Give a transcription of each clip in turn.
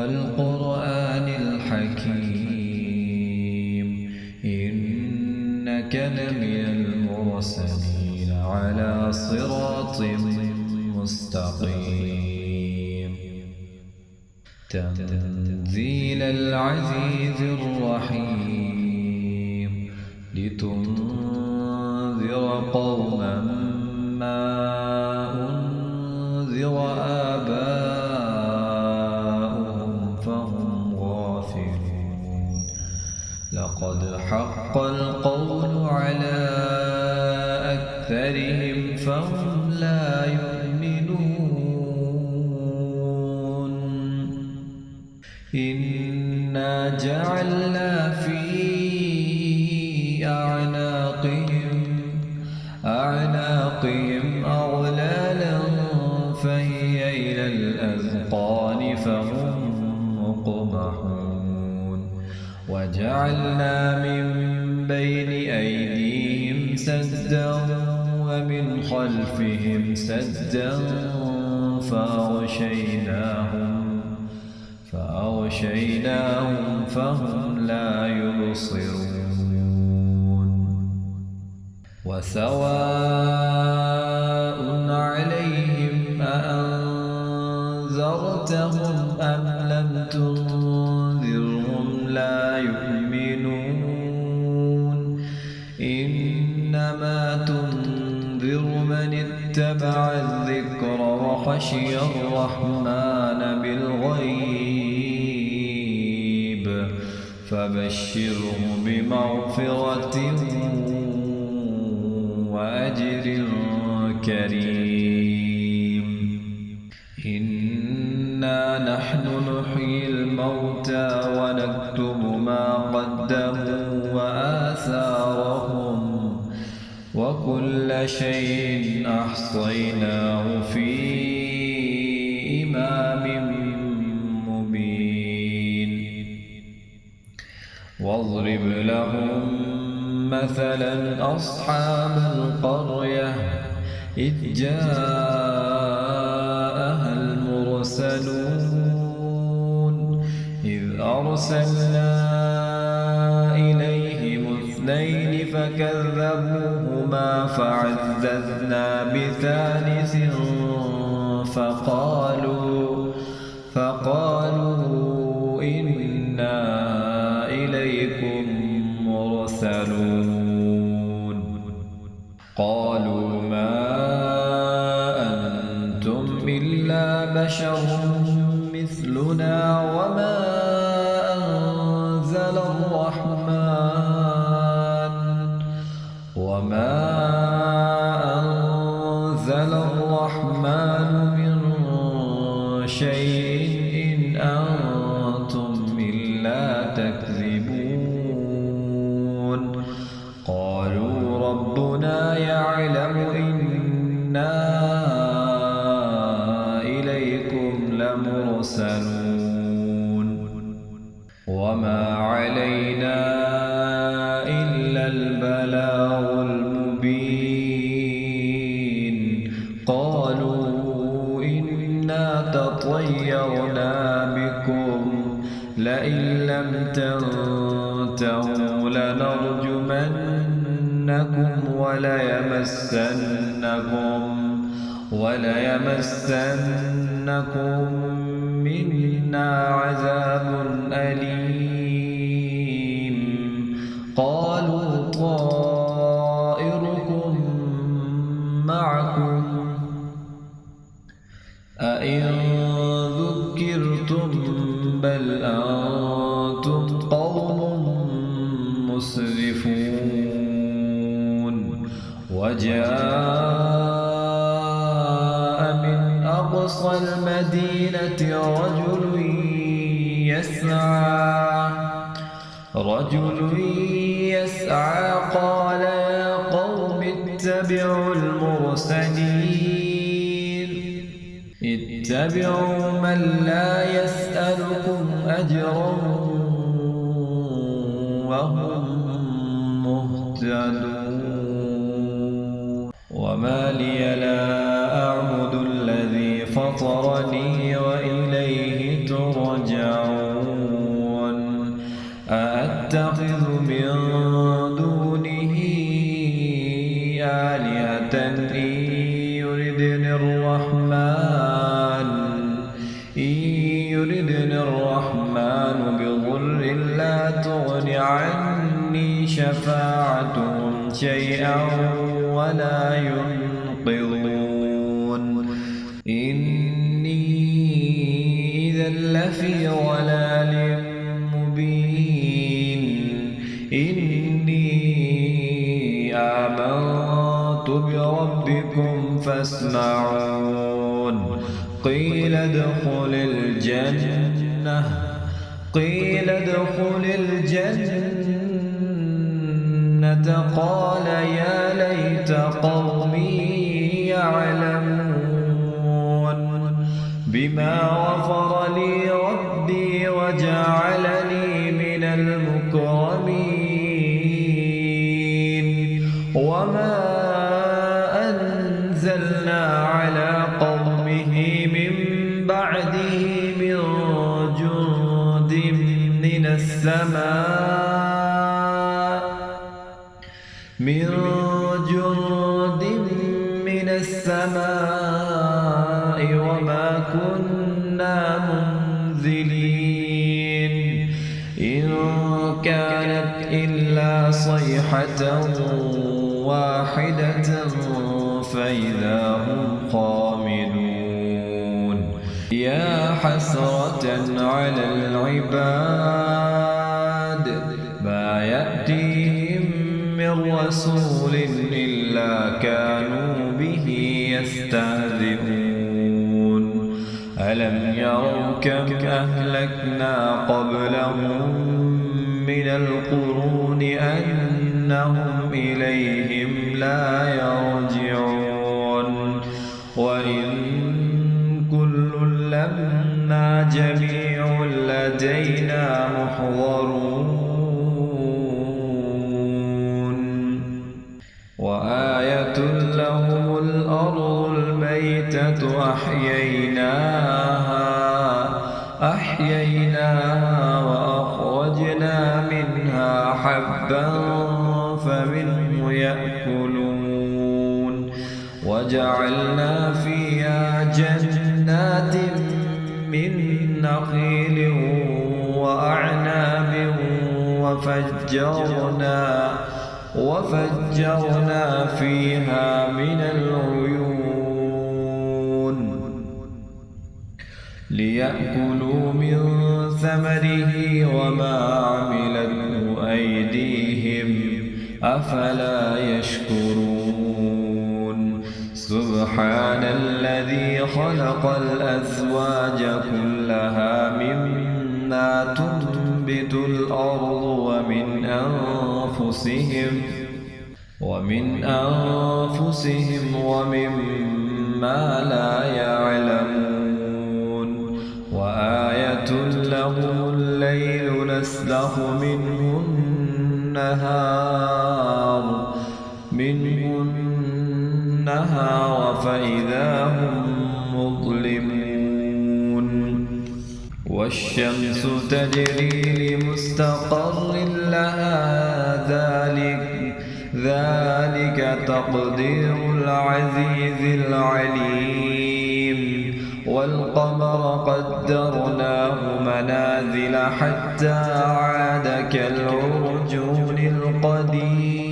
والقرآن الحكيم إنك لمن المرسلين على صراط مستقيم تنزيل العزيز الرحيم لتنذر قوما ما أنذر آباؤهم فهم غافلون لقد حق القول على أكثرهم فهم لا يؤمنون إنا جعلنا في أعناقهم أغلالا فهي إلى الأذقان فهم مقمحون وجعلنا من بين أيديهم سدا ومن خلفهم سدا فأغشيناهم فهم لا يبصرون وسواء عليهم أأنذرتهم أم لم تنذرهم لا يؤمنون إنما تنذر من اتبع الذكر وخشي الرحمن بالغيب فبشره بمغفرة وأجر كريم إنا نحن نحيي الموتى ونكتب ما قدموا وآثارهم وكل شيء أحصيناه في إمام مبين واضرب لهم مثلا أصحاب القرية إذ جاءها المرسلون إذ أرسلنا إليهم اثنين فكذبوهما فعززنا بثالث فقالوا إنا إليكم مرسلون قالوا ما أنتم إلا بشر مثلنا وما أنزل الرحمن من شيء إن أنتم إلا تكذبون قالوا ربنا يعلم إنا إليكم لمرسلون وما علينا إلا البلاغ المبين قالوا إنا تطيرنا بكم لئن لم تنتهوا لنرجمنكم وليمسنكم منا عذاب أليم قالوا طائركم معكم أئن ذكرتم بل أنتم قوم مسرفون وجاء من أقصى المدينة رجل يسعى قال يا قوم اتبعوا من لا يسألكم أجرا وهم مهتدون وما لي لا أعبد الذي فطرني وإليه ترجعون إن يردني الرحمن بضر لا تغن عني شفاعتهم شيئا ولا ينقذون إني إذا لفي ضلال مبين إني آمنت بربكم فاسمعون قيل ادخل الجنة قال يا ليت قومي يعلمون بما غفر لي ربي وجعلني من المكرمين وما أنزلنا على قومه من بعده من جند من السماء وما كنا منزلين إن كانت إلا صيحة واحدة فإذا هم خامدون يا حسرة على العباد ما يأتيهم من رسول إلا كانوا به يستهزئون ألم يروا كم أهلكنا قبلهم من القرون أنهم إليهم لا يرجعون وإن كل لما جميع لدينا محضرون وآية لهم الأرض الميتة أحييناها وأخرجنا منها حبا فمنه يأكلون وجعلنا فيها جنات من نخيل وأعناب وفجرنا فيها من العيون ليأكلوا من ثمره وما عملته أيديهم أفلا يشكرون سبحان الذي خلق الأزواج كلها مما تنبت الأرض ومن أنفسهم ومما لا يعلمون وآية لهم الليل نسلخ منه النهار فإذا هم مظلمون والشمس تجري لمستقر لها ذلك تقدير العزيز العليم والقمر قدرناه منازل حتى عاد كالعرجون القديم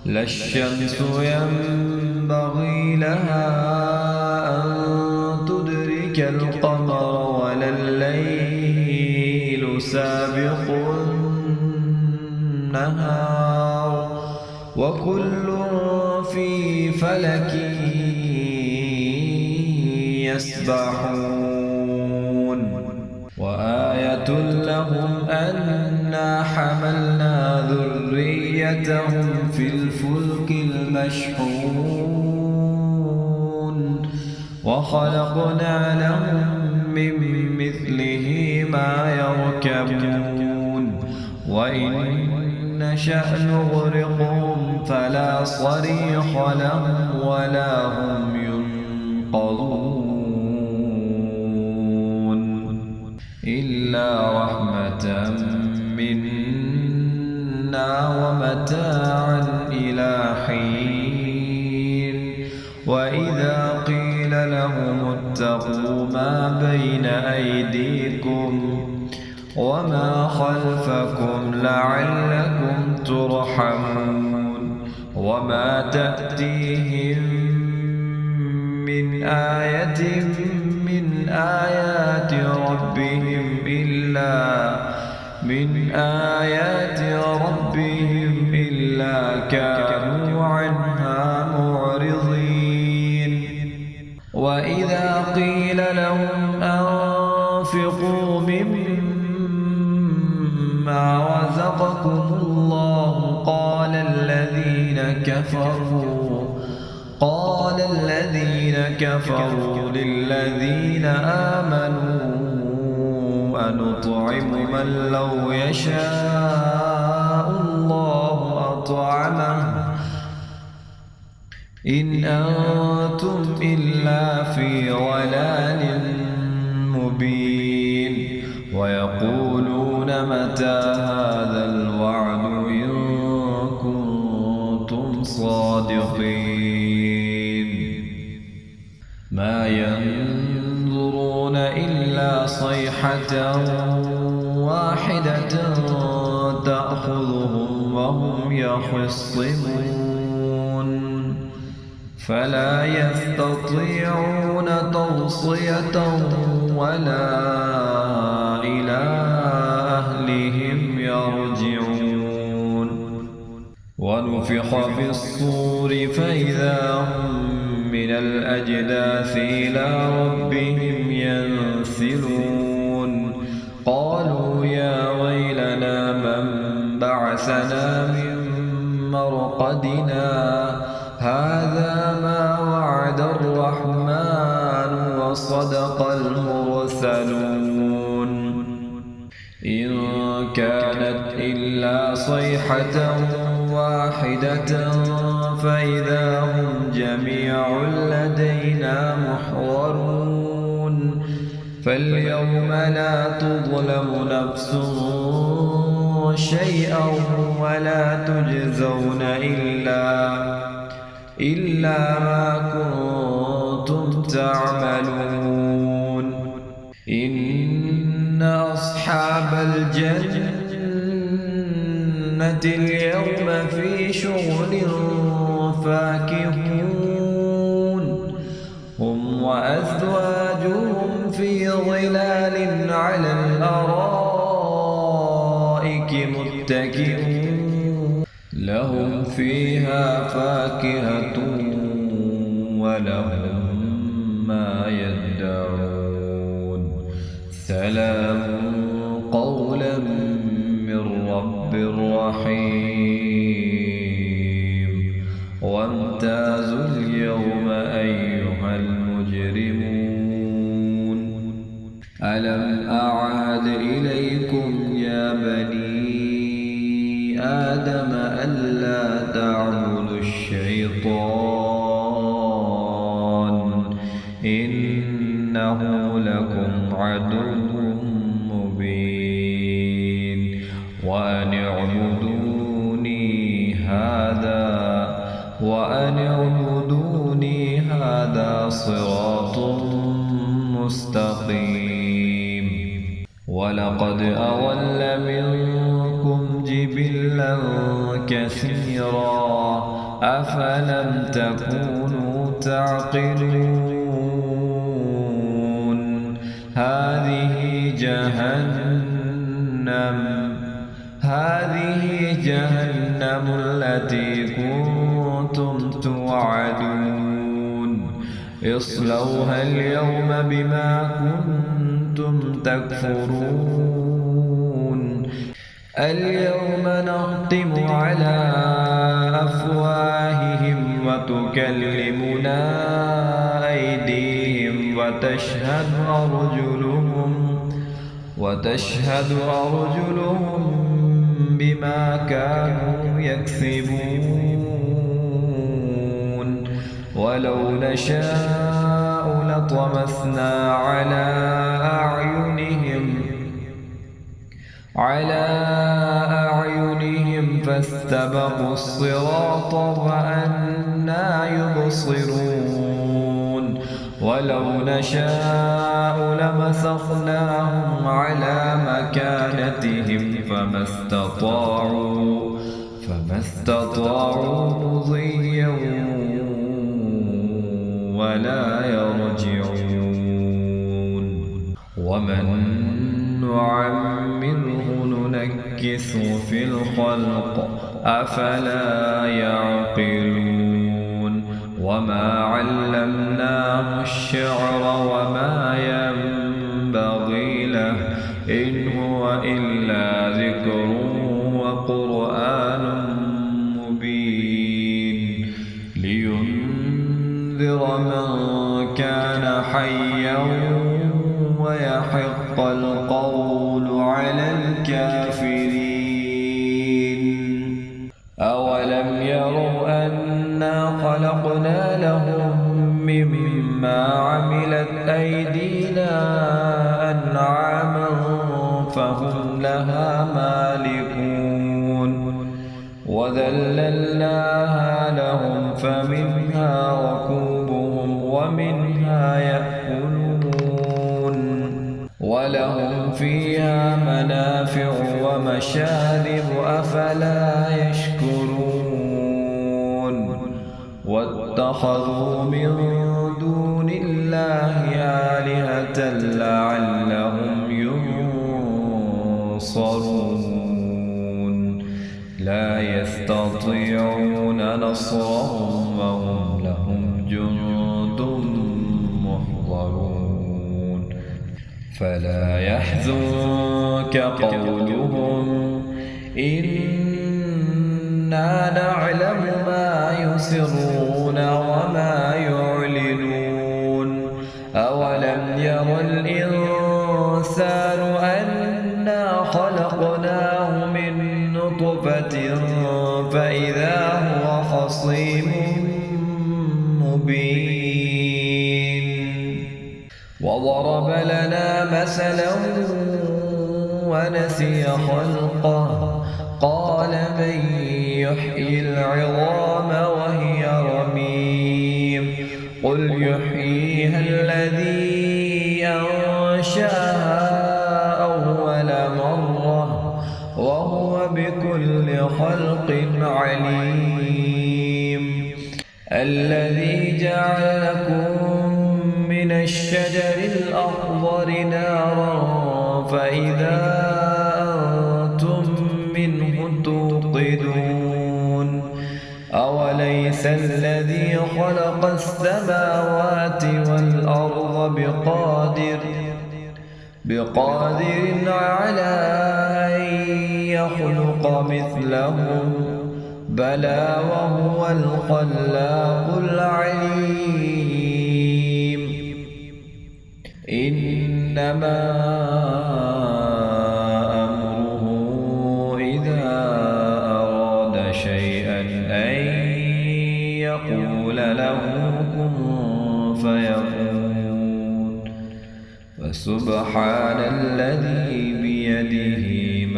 لا الشمس ينبغي لها أن تدرك القمر ولا الليل سابق النهار وكل في فلك يسبحون وآية لهم أنا حملنا ذريتهم في الفلك المشحون وخلقنا لهم من مثله ما يركبون وإن نشأ نغرقهم فلا صريخ لهم ولا هم ينقذون إلا رحمة منا ومتاعا إلى حين وإذا قيل قيل لهم اتقوا ما بين أيديكم وما خلفكم لعلكم ترحمون وما تأتيهم من آية من آيات ربهم إلا كانوا عنها معرضين وإذا قيل لهم أنفقوا مما رزقكم الله قال الذين كفروا للذين آمنوا أنطعم من لو يشاء الله أطعمه إن أنتم إلا في ضلال مبين ويقولون متى هذا الوعد إن كنتم صادقين ما ينظرون إلا صيحة واحدة تأخذهم وهم يخصمون فلا يستطيعون توصية ولا إلى أهلهم يرجعون ونفخ في الصور فإذا هم من الأجداث إلى ربهم ينسلون قالوا يا ويلنا من بعثنا من مرقدنا هذا ما وعد الرحمن وصدق المرسلون إن كانت إلا صيحة واحدة فإذا هم جميع لدينا محضرون فاليوم لا تظلم نفس شيئا ولا تجزون إلا ما كنتم تعملون إن أصحاب الجنة اليوم في شغل فاكهون هم وأزواجهم في ظلال على الأرائك متكئون لهم فيها فاكهة ولهم ما يدعون سلام قولا من رب رحيم وامتازوا اليوم أيها المجرمون ألم أعهد إليكم يا بني آدم ألا تعبدوا الشيطان إنه لكم عدو مبين وأن اعبدوني هذا صراط مستقيم ولقد أضل منكم جبلا كثيرا أفلم تكونوا تعقلون هذه جهنم التي كنتم توعدون اصلوها اليوم بما كنتم تكفرون اليوم نختم على أفواههم وتكلمنا أيديهم وتشهد أرجلهم بما كانوا يكسبون ولو نشاء لطمسنا على أعينهم فاستبقوا الصراط فأنى يبصرون ولو نشاء لمسخناهم على مكانتهم فما استطاعوا مضيا ولا يرجعون ومن نعمره ننكسه في الخلق أفلا يعقلون وما علمناه الشعر وما ينبغي له إن هو إلا ذكر وقرآن مبين لينذر من كان حيا ويحق القول على الكافرين أولم يروا أنا خلقنا لهم مما عملت أيدينا أنعاما فهم لها مالكون وذللناها لهم فمنها ركوبهم ومنها يأكلون ولهم فيها منافع ومشارب أفلا يشكرون واتخذوا من دون الله آلهة لعلهم ينصرون لا يستطيعون نصرهم وهم لهم جند محضرون فلا يحزنك قولهم إنا نعلم ما يسرون وما يعلنون أولم ير الإنسان أنا خلقناه من نطفة فإذا هو خصيم مبين وضرب لنا مثلا ونسي خلقه قال من يحيي العظام وهي رميم قل يحييها الذي أنشأها أول مرة وهو بكل خلق عليم الذي جعل لكم من الشجر الأخضر نارا فإذا أنتم منه توقدون أوليس الذي خلق السماوات والأرض بقادر على أن يخلق مثلهم بلى وهو الخلاق العليم إنما أمره إذا أراد شيئا أن يقول له كن فيكون فسبحان الذي بيده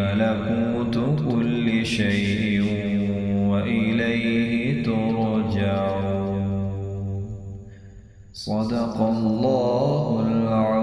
ملكوت كل شيء وإليه ترجعون صدق الله العظيم.